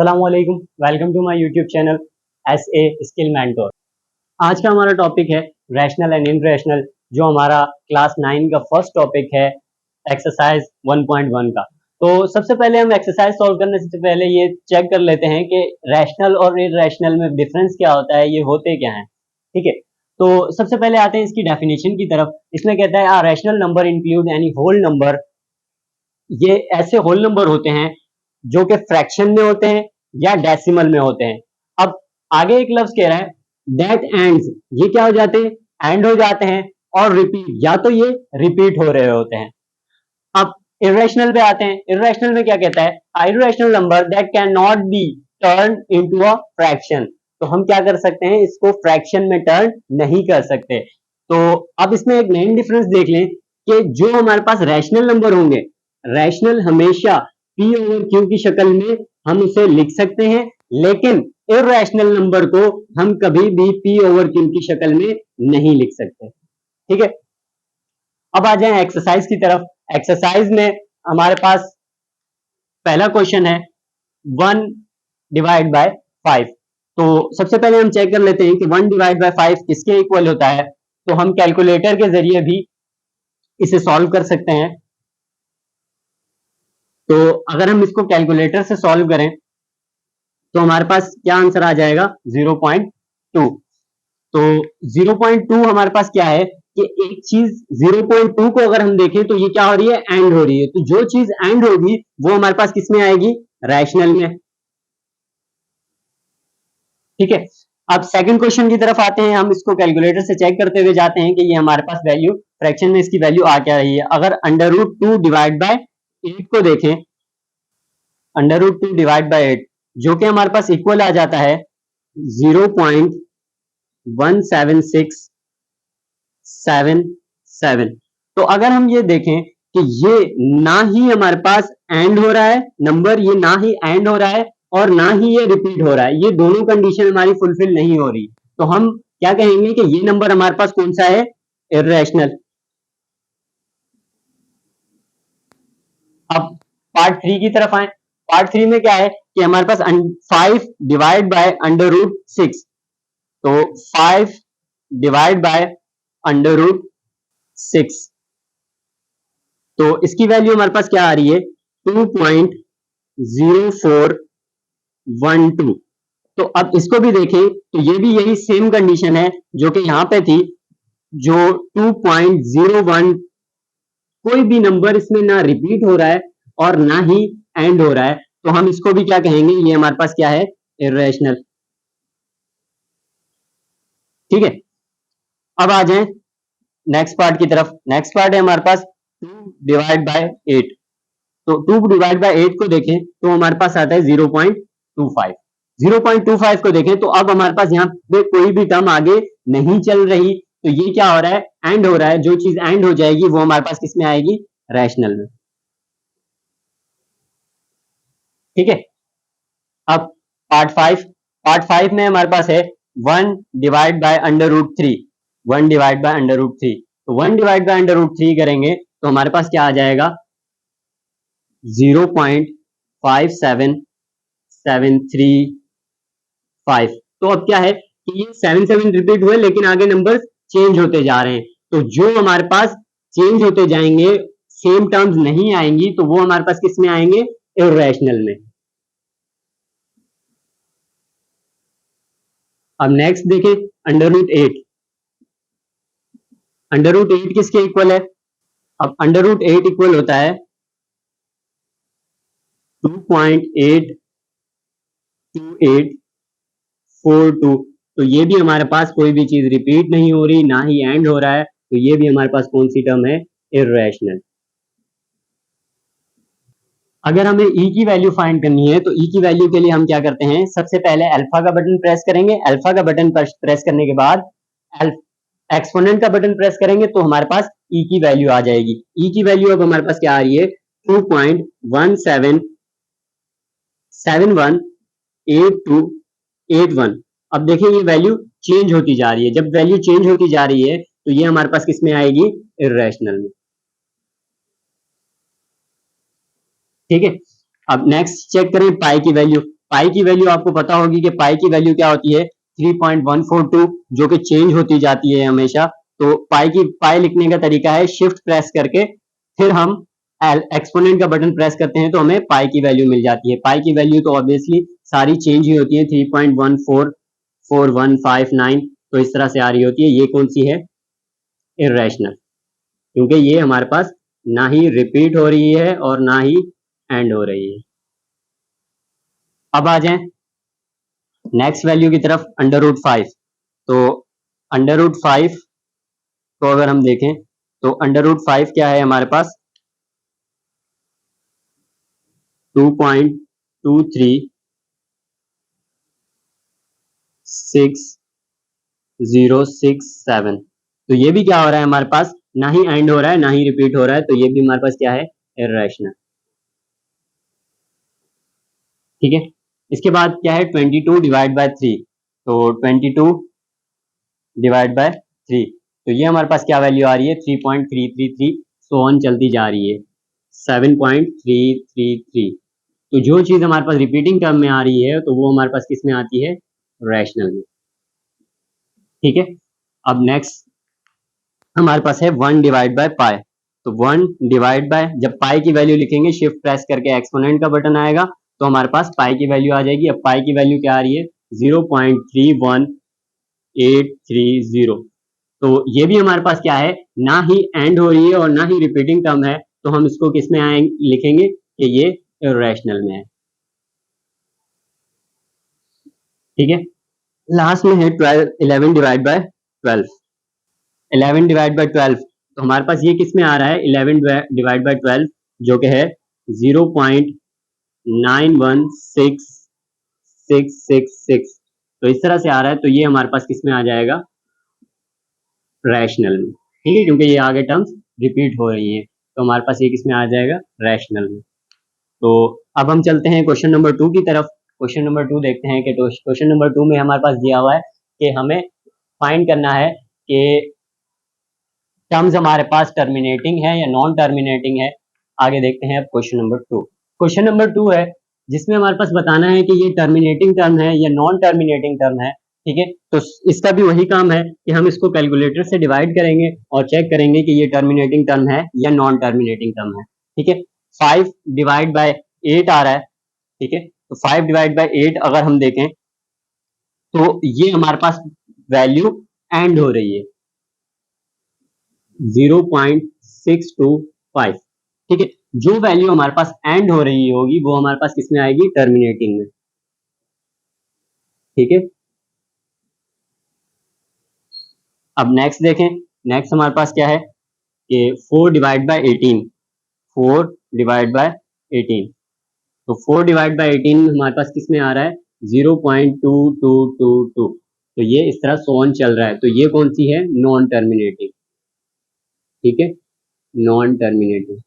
अस्सलामुअलैकुम, welcome to my YouTube channel S A skill mentor. आज का हमारा टॉपिक है रैशनल एंड इनरैशनल, जो हमारा क्लास 9 का फर्स्ट टॉपिक है एक्सरसाइज 1.1 का। तो सबसे पहले हम एक्सरसाइज सॉल्व करने से पहले ये चेक कर लेते हैं कि रैशनल और इररैशनल में डिफरेंस क्या होता है, ये होते क्या हैं। ठीक है, तो सबसे पहले आते हैं इसकी डेफिनेशन की तरफ। इसमें कहता है rational number include any whole number. ये ऐसे होल नंबर होते हैं जो कि फ्रैक्शन में होते हैं या डेसिमल में होते हैं। अब आगे एक लफ्ज कह रहा है दैट एंड्स, ये क्या हो जाते हैं, एंड हो जाते हैं, और रिपीट, या तो ये रिपीट हो रहे होते हैं। अब इरेशनल पे आते हैं। इरेशनल में क्या कहता है, irrational number that can not be turn into a fraction. तो हम क्या कर सकते हैं, इसको फ्रैक्शन में टर्न नहीं कर सकते। तो अब इसमें एक मेन डिफरेंस देख लें कि जो हमारे पास रैशनल नंबर होंगे, रैशनल हमेशा P ओवर Q की शक्ल में हम उसे लिख सकते हैं, लेकिन इररैशनल नंबर को हम कभी भी P ओवर Q की शक्ल में नहीं लिख सकते। ठीक है, अब आ जाए एक्सरसाइज की तरफ। एक्सरसाइज में हमारे पास पहला क्वेश्चन है 1 डिवाइड बाय 5। तो सबसे पहले हम चेक कर लेते हैं कि 1 डिवाइड बाय 5 किसके इक्वल होता है। तो हम कैलकुलेटर के जरिए भी इसे सॉल्व कर सकते हैं। तो अगर हम इसको कैलकुलेटर से सॉल्व करें तो हमारे पास क्या आंसर आ जाएगा, 0.2। तो 0.2 हमारे पास क्या है कि एक चीज 0.2 को अगर हम देखें तो ये क्या हो रही है, एंड हो रही है। तो जो चीज एंड होगी वो हमारे पास किस में आएगी, रैशनल में। ठीक है, अब सेकंड क्वेश्चन की तरफ आते हैं। हम इसको कैलकुलेटर से चेक करते हुए जाते हैं कि ये हमारे पास वैल्यू फ्रैक्शन में इसकी वैल्यू आ क्या रही है। अगर √2 डिवाइड बाय 8 को देखें, √2 डिवाइड बाय 8 जो कि हमारे पास इक्वल आ जाता है 0.17677। तो अगर हम ये देखें कि ये ना ही हमारे पास एंड हो रहा है नंबर, ये ना ही एंड हो रहा है और ना ही ये रिपीट हो रहा है, ये दोनों कंडीशन हमारी फुलफिल नहीं हो रही, तो हम क्या कहेंगे कि ये नंबर हमारे पास कौन सा है, इररेशनल। अब पार्ट 3 की तरफ आए। पार्ट 3 में क्या है कि हमारे पास 5 डिवाइड बाय √6। तो 5 डिवाइड बाय √6, तो इसकी वैल्यू हमारे पास क्या आ रही है, 2.0412। तो अब इसको भी देखें तो ये भी यही सेम कंडीशन है जो कि यहां पे थी, जो 2.01, कोई भी नंबर इसमें ना रिपीट हो रहा है और ना ही एंड हो रहा है। तो हम इसको भी क्या कहेंगे, ये हमारे पास क्या है, इररेशनल। ठीक है, अब आ जाएं नेक्स्ट पार्ट की तरफ। नेक्स्ट पार्ट है हमारे पास 2 डिवाइड बाय 8। तो 2 डिवाइड बाय 8 को देखें तो हमारे पास आता है 0.25। 0.25 को देखें तो अब हमारे पास यहाँ पे कोई भी टर्म आगे नहीं चल रही, तो ये क्या हो रहा है, एंड हो रहा है। जो चीज एंड हो जाएगी वो हमारे पास किस में आएगी, रैशनल में। ठीक है, अब पार्ट 5 में हमारे पास है 1 डिवाइड बाय √3। 1 डिवाइड बाय √3, तो 1 डिवाइड बाय √3 करेंगे तो हमारे पास क्या आ जाएगा, 0.57735। तो अब क्या है कि ये 77 रिपीट हुए, लेकिन आगे नंबर चेंज होते जा रहे हैं। तो जो हमारे पास चेंज होते जाएंगे, सेम टर्म्स नहीं आएंगी, तो वो हमारे पास किस में आएंगे, इररेशनल में। अब नेक्स्ट देखें √8। √8 किसके इक्वल है, अब √8 इक्वल होता है 2.82842। तो ये भी हमारे पास कोई भी चीज रिपीट नहीं हो रही, ना ही एंड हो रहा है, तो ये भी हमारे पास कौन सी टर्म है, इररेशनल। अगर हमें ई की वैल्यू फाइंड करनी है तो ई की वैल्यू के लिए हम क्या करते हैं, सबसे पहले अल्फा का बटन प्रेस करेंगे। अल्फा का बटन प्रेस करने के बाद एक्सपोनेंट का बटन प्रेस करेंगे तो हमारे पास ई की वैल्यू आ जाएगी। ई की वैल्यू अब हमारे पास क्या आ रही है, 2.17718281। अब देखिए ये वैल्यू चेंज होती जा रही है। जब वैल्यू चेंज होती जा रही है तो ये हमारे पास किस में आएगी, इररेशनल में। ठीक है, अब नेक्स्ट चेक करें पाई की वैल्यू। पाई की वैल्यू आपको पता होगी कि पाई की वैल्यू क्या होती है 3.142, जो कि चेंज होती जाती है हमेशा। तो पाई लिखने का तरीका है शिफ्ट प्रेस करके फिर हम एक्सपोनेंट का बटन प्रेस करते हैं तो हमें पाई की वैल्यू मिल जाती है। पाई की वैल्यू तो ऑब्वियसली सारी चेंज ही होती है, 3.14415 तो इस तरह से आ रही होती है। ये कौन सी है? इर्रेशनल, क्योंकि ये हमारे पास ना ही रिपीट हो रही है और ना ही एंड हो रही है। अब आ जाएं नेक्स्ट वैल्यू की तरफ, √5। तो √5 को अगर हम देखें तो √5 क्या है हमारे पास 2.23607। तो ये भी क्या हो रहा है हमारे पास, ना ही एंड हो रहा है ना ही रिपीट हो रहा है, तो ये भी हमारे पास क्या है? इर्रेशनल। ठीक है, इसके बाद क्या है 22/3। तो 22/3, तो ये हमारे पास क्या वैल्यू आ रही है 3.333, सो ऑन चलती जा रही है 7.333। तो जो चीज हमारे पास रिपीटिंग टर्म में आ रही है तो वो हमारे पास किस में आती है? रैशनल में। ठीक है, अब नेक्स्ट हमारे पास है 1/पाई। तो 1/, जब पाई की वैल्यू लिखेंगे शिफ्ट प्रेस करके एक्सपोनेंट का बटन आएगा तो हमारे पास पाई की वैल्यू आ जाएगी। अब पाई की वैल्यू क्या आ रही है 0.31830। तो ये भी हमारे पास क्या है, ना ही एंड हो रही है और ना ही रिपीटिंग टर्म है, तो हम इसको किस में लिखेंगे कि ये इर्रेशनल में है। ठीक है, लास्ट में है 11/12। 11/12, तो हमारे पास ये किस में आ रहा है 11/12, जो कि है 0.916666। तो इस तरह से आ रहा है, तो ये हमारे पास किस में आ जाएगा? रैशनल में। ठीक है, क्योंकि ये आगे टर्म्स रिपीट हो रही है तो हमारे पास ये किस में आ जाएगा? रैशनल में। तो अब हम चलते हैं क्वेश्चन नंबर 2 की तरफ। क्वेश्चन नंबर 2 देखते हैं कि क्वेश्चन नंबर 2 में हमारे पास दिया हुआ है कि हमें फाइंड करना है कि टर्म्स हमारे पास टर्मिनेटिंग है या नॉन टर्मिनेटिंग है। आगे देखते हैं अब क्वेश्चन नंबर 2। क्वेश्चन नंबर 2 है जिसमें हमारे पास बताना है कि ये टर्मिनेटिंग टर्म है या नॉन टर्मिनेटिंग टर्म है। ठीक है, तो इसका भी वही काम है कि हम इसको कैलकुलेटर से डिवाइड करेंगे और चेक करेंगे कि ये टर्मिनेटिंग टर्म है या नॉन टर्मिनेटिंग टर्म है। ठीक है, 5/8 आ रहा है। ठीक है, तो 5/8 अगर हम देखें तो ये हमारे पास वैल्यू एंड हो रही है 0.625। ठीक है, जो वैल्यू हमारे पास एंड हो रही होगी वो हमारे पास किसमें आएगी? टर्मिनेटिंग में। ठीक है, अब नेक्स्ट देखें। नेक्स्ट हमारे पास क्या है कि 4/18। 4/18, तो 4/18 हमारे पास किस में आ रहा है 0.2222। तो ये इस तरह सोन चल रहा है, तो ये कौन सी है? Non terminating. ठीक है, नॉन टर्मिनेटिंग।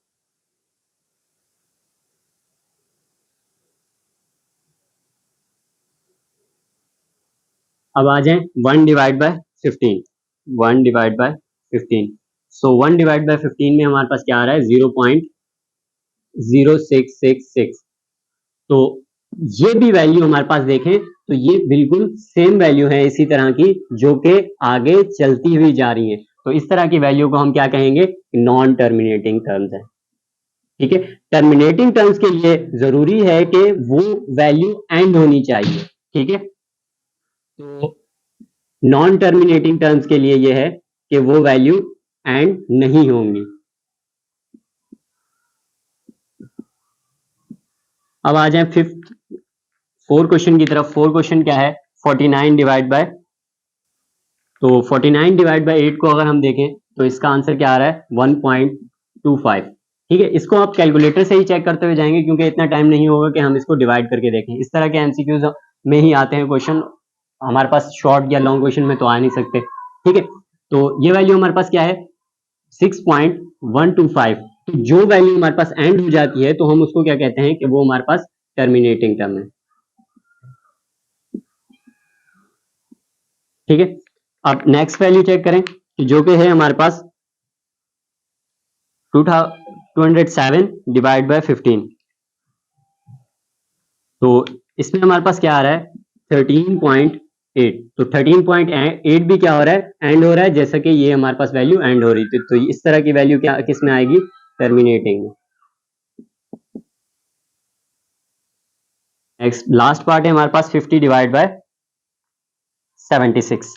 अब आ जाए 1/15। 1/15, सो 1/15 में हमारे पास क्या आ रहा है 0.0666। तो ये भी वैल्यू हमारे पास देखें तो ये बिल्कुल सेम वैल्यू है इसी तरह की जो कि आगे चलती हुई जा रही है। तो इस तरह की वैल्यू को हम क्या कहेंगे? नॉन टर्मिनेटिंग टर्म्स है। ठीक है, टर्मिनेटिंग टर्म्स के लिए जरूरी है कि वो वैल्यू एंड होनी चाहिए। ठीक है, तो नॉन टर्मिनेटिंग टर्म्स के लिए ये है कि वो वैल्यू एंड नहीं होंगी। अब आ जाए फिफ्थ 4 क्वेश्चन की तरफ। 4 क्वेश्चन क्या है 49/, तो 49/8 को अगर हम देखें तो इसका आंसर क्या आ रहा है 1.25। ठीक है, इसको आप कैलकुलेटर से ही चेक करते हुए जाएंगे क्योंकि इतना टाइम नहीं होगा कि हम इसको डिवाइड करके देखें। इस तरह के एमसीक्यूज में ही आते हैं क्वेश्चन, हमारे पास शॉर्ट या लॉन्ग क्वेश्चन में तो आ नहीं सकते। ठीक है, तो ये वैल्यू हमारे पास क्या है 6.125। तो जो वैल्यू हमारे पास एंड हो जाती है तो हम उसको क्या कहते हैं कि वो हमारे पास टर्मिनेटिंग टर्म है। ठीक है, अब नेक्स्ट वैल्यू चेक करें जो कि है हमारे पास 207/15। तो इसमें हमारे पास क्या आ रहा है 13.8, तो 13.8 भी क्या हो रहा है एंड हो रहा है, जैसा कि ये हमारे पास वैल्यू एंड हो रही थी, तो इस तरह की वैल्यू क्या किस में आएगी टर्मिनेटिंग में। नेक्स्ट लास्ट पार्ट है हमारे पास 50 डिवाइड बाय 76,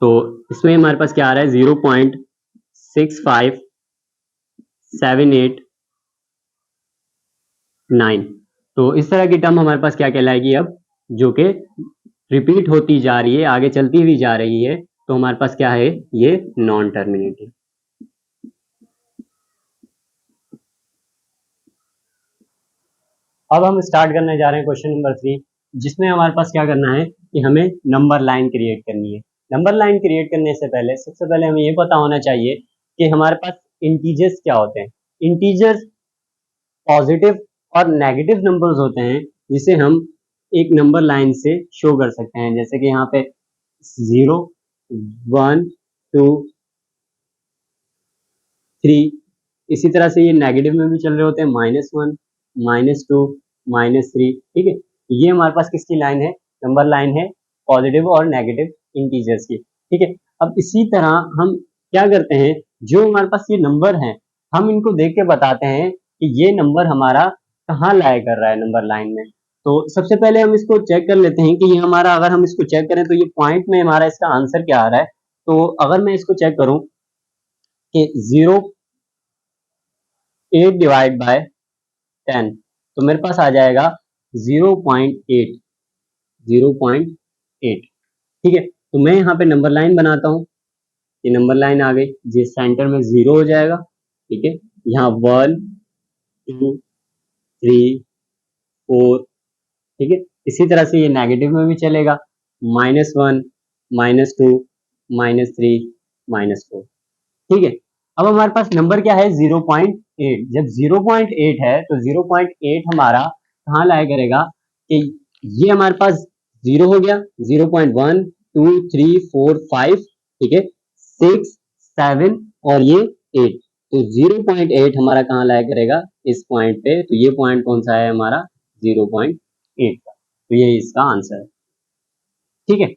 तो इसमें हमारे पास क्या आ रहा है 0.65789, तो इस तरह की टर्म हमारे पास क्या कहलाएगी अब, जो कि रिपीट होती जा रही है, आगे चलती हुई जा रही है, तो हमारे पास क्या है ये नॉन टर्मिनेटिंग। अब हम स्टार्ट करने जा रहे हैं क्वेश्चन नंबर 3, जिसमें हमारे पास क्या करना है कि हमें नंबर लाइन क्रिएट करनी है। नंबर लाइन क्रिएट करने से पहले सबसे पहले हमें ये पता होना चाहिए कि हमारे पास इंटीजर्स क्या होते हैं। इंटीजर्स पॉजिटिव और नेगेटिव नंबर्स होते हैं, जिसे हम एक नंबर लाइन से शो कर सकते हैं, जैसे कि यहाँ पे 0, 1, 2, 3, इसी तरह से ये नेगेटिव में भी चल रहे होते हैं, -1, -2, -3, ठीक है। ये हमारे पास किसकी लाइन है, नंबर लाइन है, पॉजिटिव और नेगेटिव इंटीजर्स की, ठीक है। अब इसी तरह हम क्या करते हैं, जो हमारे पास ये नंबर हैं, हम इनको देख के बताते हैं कि ये नंबर हमारा कहाँ लाई कर रहा है नंबर लाइन में। तो सबसे पहले हम इसको चेक कर लेते हैं कि ये हमारा, अगर हम इसको चेक करें तो ये पॉइंट में हमारा इसका आंसर क्या आ रहा है। तो अगर मैं इसको चेक करूं कि 0.8 डिवाइड बाय 10, तो मेरे पास आ जाएगा 0.8, 0.8, ठीक है। तो मैं यहाँ पे नंबर लाइन बनाता हूँ, ये नंबर लाइन आ गई, जिस सेंटर में 0 हो जाएगा, ठीक है। यहाँ 1, 2, 3, 4, ठीक है। इसी तरह से ये नेगेटिव में भी चलेगा, -1, -2, -3, -4, ठीक है। अब हमारे पास नंबर क्या है 0.8, जब 0.8 है तो 0.8 हमारा कहाँ लाया करेगा कि ये हमारे पास 0 हो गया, 0.1, 2, 3, 4, 5, ठीक है, 6, 7 और ये 8, तो 0.8 हमारा कहाँ लाया करेगा इस पॉइंट पे, तो ये पॉइंट कौन सा है हमारा 0.8 का, तो ये इसका आंसर है, ठीक है।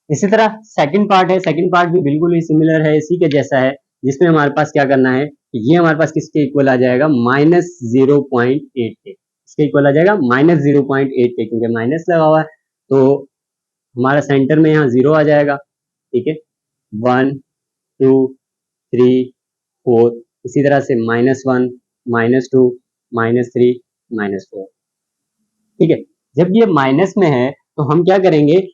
इसी तरह सेकंड पार्ट है, सेकंड पार्ट भी बिल्कुल ही सिमिलर है, इसी के जैसा है, जिसमें हमारे पास क्या करना है, ये हमारे पास किसके इक्वल आ जाएगा -0.8 के, इसके इक्वल आ जाएगा -0.8 के, क्योंकि माइनस लगा हुआ है, तो हमारा सेंटर में यहाँ 0 आ जाएगा, ठीक है। 1, 2, 3, 4, इसी तरह से -1, -2, -3, -4, ठीक है। जब ये माइनस में है तो हम क्या करेंगे,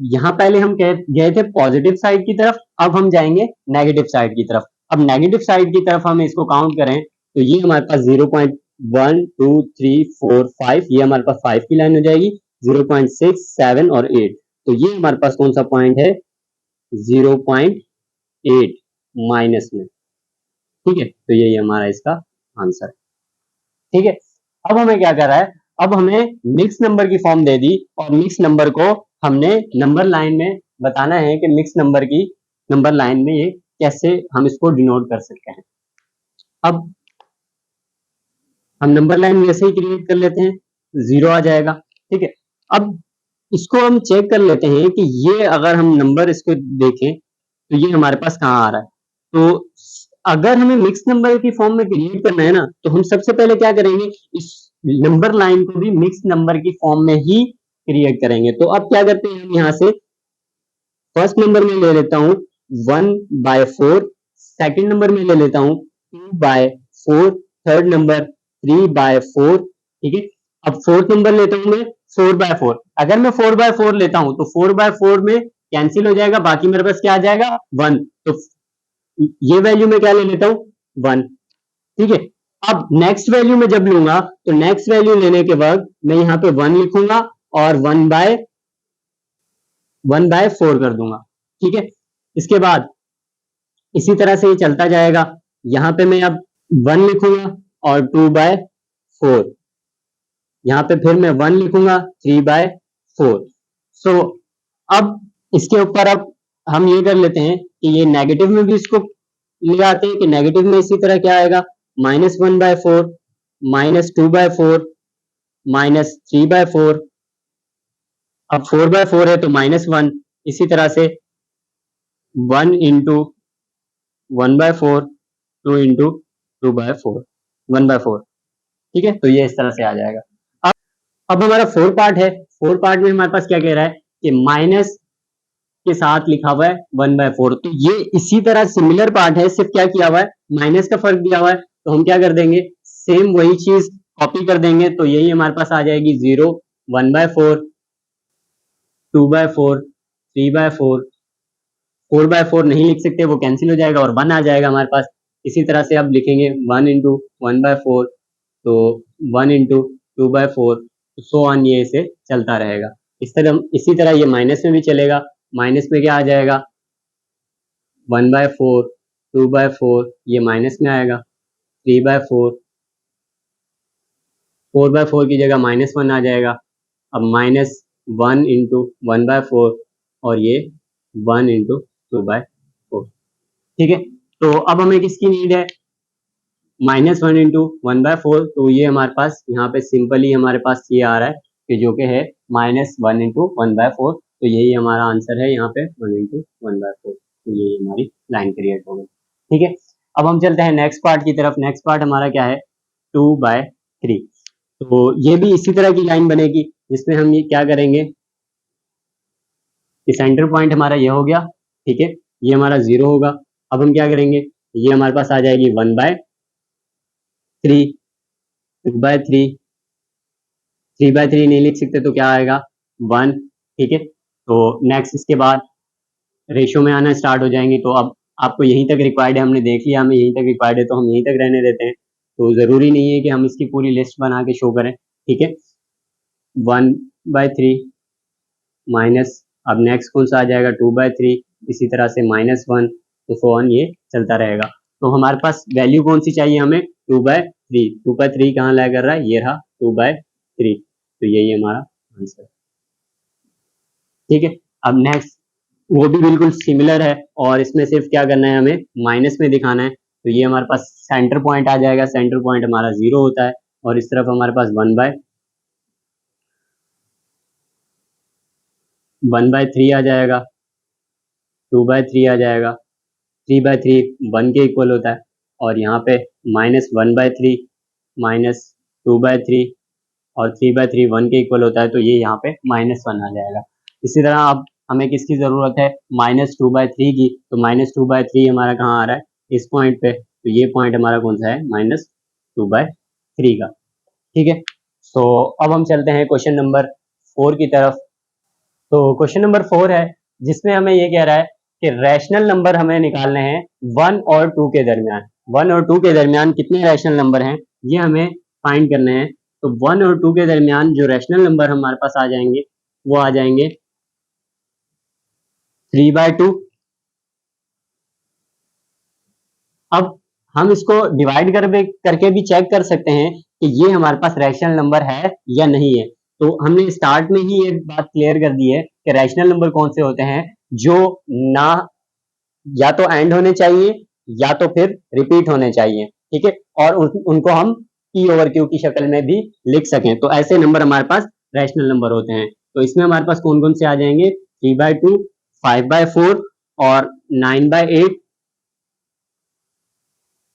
यहाँ पहले हम गए थे पॉजिटिव साइड की तरफ, अब हम जाएंगे नेगेटिव साइड की तरफ। अब नेगेटिव साइड की तरफ हम इसको काउंट करें तो ये हमारे पास 0.1, 2, 3, 4, 5, ये हमारे पास 5 की लाइन हो जाएगी, 0.6, 7 और 8, तो ये हमारे पास कौन सा पॉइंट है 0.8 माइनस में, ठीक है। तो यही हमारा इसका आंसर है, ठीक है। अब हमें क्या कर रहा है, अब हमें मिक्स नंबर की फॉर्म दे दी, और मिक्स नंबर को हमने नंबर लाइन में बताना है कि मिक्स नंबर की नंबर लाइन में ये कैसे हम इसको डिनोट कर सकते हैं। अब हम नंबर लाइन वैसे ही क्रिएट कर लेते हैं, 0 आ जाएगा, ठीक है। अब इसको हम चेक कर लेते हैं कि ये अगर हम नंबर इसको देखें तो ये हमारे पास कहाँ आ रहा है। तो अगर हमें मिक्स नंबर की फॉर्म में क्रिएट करना है ना, तो हम सबसे पहले क्या करेंगे, इस नंबर लाइन को भी मिक्स नंबर की फॉर्म में ही क्रिएट करेंगे। तो अब क्या करते हैं, हम यहाँ से फर्स्ट नंबर में ले लेता हूँ 1/4, सेकंड नंबर में ले लेता हूँ 2/4, थर्ड नंबर 3/4, ठीक है। अब फोर्थ नंबर लेता हूँ मैं 4/4, अगर मैं 4/4 लेता हूँ तो 4/4 में कैंसिल हो जाएगा, बाकी मेरे पास क्या आ जाएगा 1, तो ये वैल्यू में क्या ले लेता हूँ 1, ठीक है। अब नेक्स्ट वैल्यू में जब लूंगा तो नेक्स्ट वैल्यू लेने के बाद मैं यहाँ पे 1 लिखूंगा और 1/4 कर दूंगा, ठीक है। इसके बाद इसी तरह से ये चलता जाएगा, यहाँ पे मैं अब 1 लिखूंगा और 2/4, यहाँ पे फिर मैं 1 लिखूंगा 3/4। सो अब इसके ऊपर अब हम ये कर लेते हैं कि ये नेगेटिव में भी इसको ले आते हैं, कि नेगेटिव में इसी तरह क्या आएगा -1/4, -2/4, -3/4, अब 4/4 है तो -1, इसी तरह से 1 इंटू 1/4, 2 इंटू 2/4, 1/4, ठीक है। तो ये इस तरह से आ जाएगा। अब हमारा फोर पार्ट है, फोर पार्ट में हमारे पास क्या कह रहा है कि माइनस के साथ लिखा हुआ है 1/4, तो ये इसी तरह सिमिलर पार्ट है, सिर्फ क्या किया हुआ है, माइनस का फर्क दिया हुआ है, तो हम क्या कर देंगे, सेम वही चीज कॉपी कर देंगे, तो यही हमारे पास आ जाएगी 0, 1/4, 2/4, 3/4, 4/4 नहीं लिख सकते, वो कैंसिल हो जाएगा और 1 आ जाएगा हमारे पास। इसी तरह से अब लिखेंगे 1 इंटू 1/4, तो 1 इंटू 2/4, सो ऑन, ये इसे चलता रहेगा। इसी तरह ये माइनस में भी चलेगा, माइनस में क्या आ जाएगा, 1/4, 2/4, ये माइनस में आएगा, 3/4, 4/4 की जगह -1 आ जाएगा, अब -1 इंटू 1/4 और ये 1 इंटू 2/4, ठीक है। तो अब हमें किसकी नीड है, -1 इंटू 1/4, तो ये हमारे पास यहाँ पे सिंपली हमारे पास ये आ रहा है कि जो कि है -1 इंटू 1/4, तो यही हमारा आंसर है यहाँ पे 1 इंटू 1/4, तो ये हमारी लाइन क्रिएट हो गई, ठीक है। अब हम चलते हैं नेक्स्ट पार्ट की तरफ। नेक्स्ट पार्ट हमारा क्या है, 2/3, तो ये भी इसी तरह की लाइन बनेगी, जिसमें हम ये क्या करेंगे कि सेंटर पॉइंट हमारा ये हो गया, ठीक है, ये हमारा 0 होगा। अब हम क्या करेंगे, ये हमारे पास आ जाएगी 1/3, 2/3, 3/3 नहीं लिख सकते तो क्या आएगा, 1, ठीक है। तो नेक्स्ट इसके बाद रेशो में आना स्टार्ट हो जाएंगे, तो अब आपको यहीं तक रिक्वायर्ड है, हमने देख लिया हमें यहीं तक रिक्वायर्ड है, तो हम यहीं तक रहने देते हैं, तो जरूरी नहीं है कि हम इसकी पूरी लिस्ट बना के शो करें, ठीक है। 1/3 माइनस, अब नेक्स्ट कौन सा आ जाएगा, 2/3, इसी तरह से -1, तो सो ऑन, ये चलता रहेगा। तो हमारे पास वैल्यू कौन सी चाहिए हमें, 2/3, 2/3 कहाँ ला कर रहा है, ये रहा 2/3, तो यही हमारा आंसर, ठीक है। अब नेक्स्ट वो भी बिल्कुल सिमिलर है, और इसमें सिर्फ क्या करना है, हमें माइनस में दिखाना है, तो ये हमारे पास सेंटर पॉइंट आ जाएगा, सेंटर पॉइंट हमारा 0 होता है, और इस तरफ हमारे पास 1/3 आ जाएगा, 2/3 आ जाएगा, 3/3 1 के इक्वल होता है, और यहाँ पे -1/3 -2/3 और 3/3 1 के इक्वल होता है, तो ये यहाँ पे -1 आ जाएगा। इसी तरह अब हमें किसकी ज़रूरत है, -2/3 की, तो -2/3 हमारा कहाँ आ रहा है, इस पॉइंट पे, तो ये पॉइंट हमारा कौन सा है, -2/3 का, ठीक है। तो अब हम चलते हैं क्वेश्चन नंबर 4 की तरफ। तो क्वेश्चन नंबर 4 है, जिसमें हमें ये कह रहा है कि रैशनल नंबर हमें निकालने हैं 1 और 2 के दरमियान। 1 और 2 के दरमियान कितने रैशनल नंबर हैं, ये हमें फाइंड करने हैं। तो 1 और 2 के दरमियान जो रैशनल नंबर हमारे पास आ जाएंगे, वो आ जाएंगे 3/2। अब हम इसको डिवाइड करके भी चेक कर सकते हैं कि ये हमारे पास रैशनल नंबर है या नहीं है। तो हमने स्टार्ट में ही ये बात क्लियर कर दी है कि रैशनल नंबर कौन से होते हैं, जो ना या तो एंड होने चाहिए या तो फिर रिपीट होने चाहिए, ठीक है, और उनको हम पी ओवर क्यू की शक्ल में भी लिख सकें, तो ऐसे नंबर हमारे पास रैशनल नंबर होते हैं। तो इसमें हमारे पास कौन कौन से आ जाएंगे, 3/2, 5/4 और 9/8,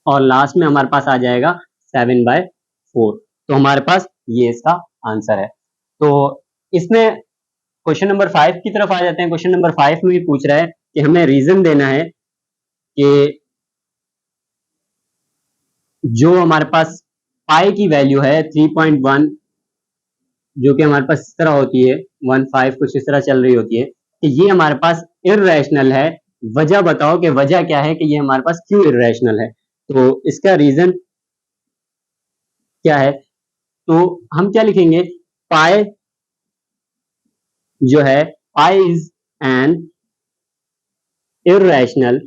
और लास्ट में हमारे पास आ जाएगा 7/4। तो हमारे पास ये इसका आंसर है। तो इसमें क्वेश्चन नंबर 5 की तरफ आ जाते हैं। क्वेश्चन नंबर 5 में पूछ रहा है कि हमें रीजन देना है कि जो हमारे पास पाई की वैल्यू है 3.1, जो कि हमारे पास इस तरह होती है, 1.5 कुछ इस तरह चल रही होती है, कि ये हमारे पास इर्रेशनल है। वजह बताओ कि वजह क्या है कि ये हमारे पास क्यों इर्रेशनल है। तो इसका रीजन क्या है, तो हम क्या लिखेंगे, पाई जो है, pi is an irrational,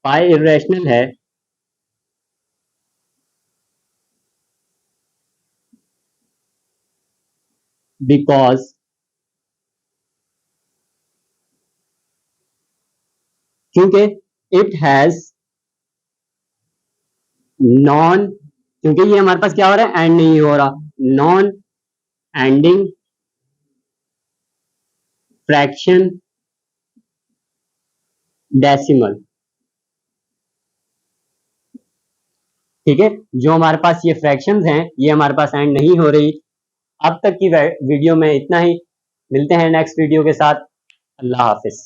pi irrational है बिकॉज क्योंकि इट हैज नॉन, क्योंकि ये हमारे पास क्या हो रहा है, एंड नहीं हो रहा, नॉन एंडिंग फ्रैक्शन डेसिमल। ठीक है, जो हमारे पास ये फ्रैक्शंस हैं ये हमारे पास एंड नहीं हो रही। अब तक की वीडियो में इतना ही, मिलते हैं नेक्स्ट वीडियो के साथ। अल्लाह हाफिज।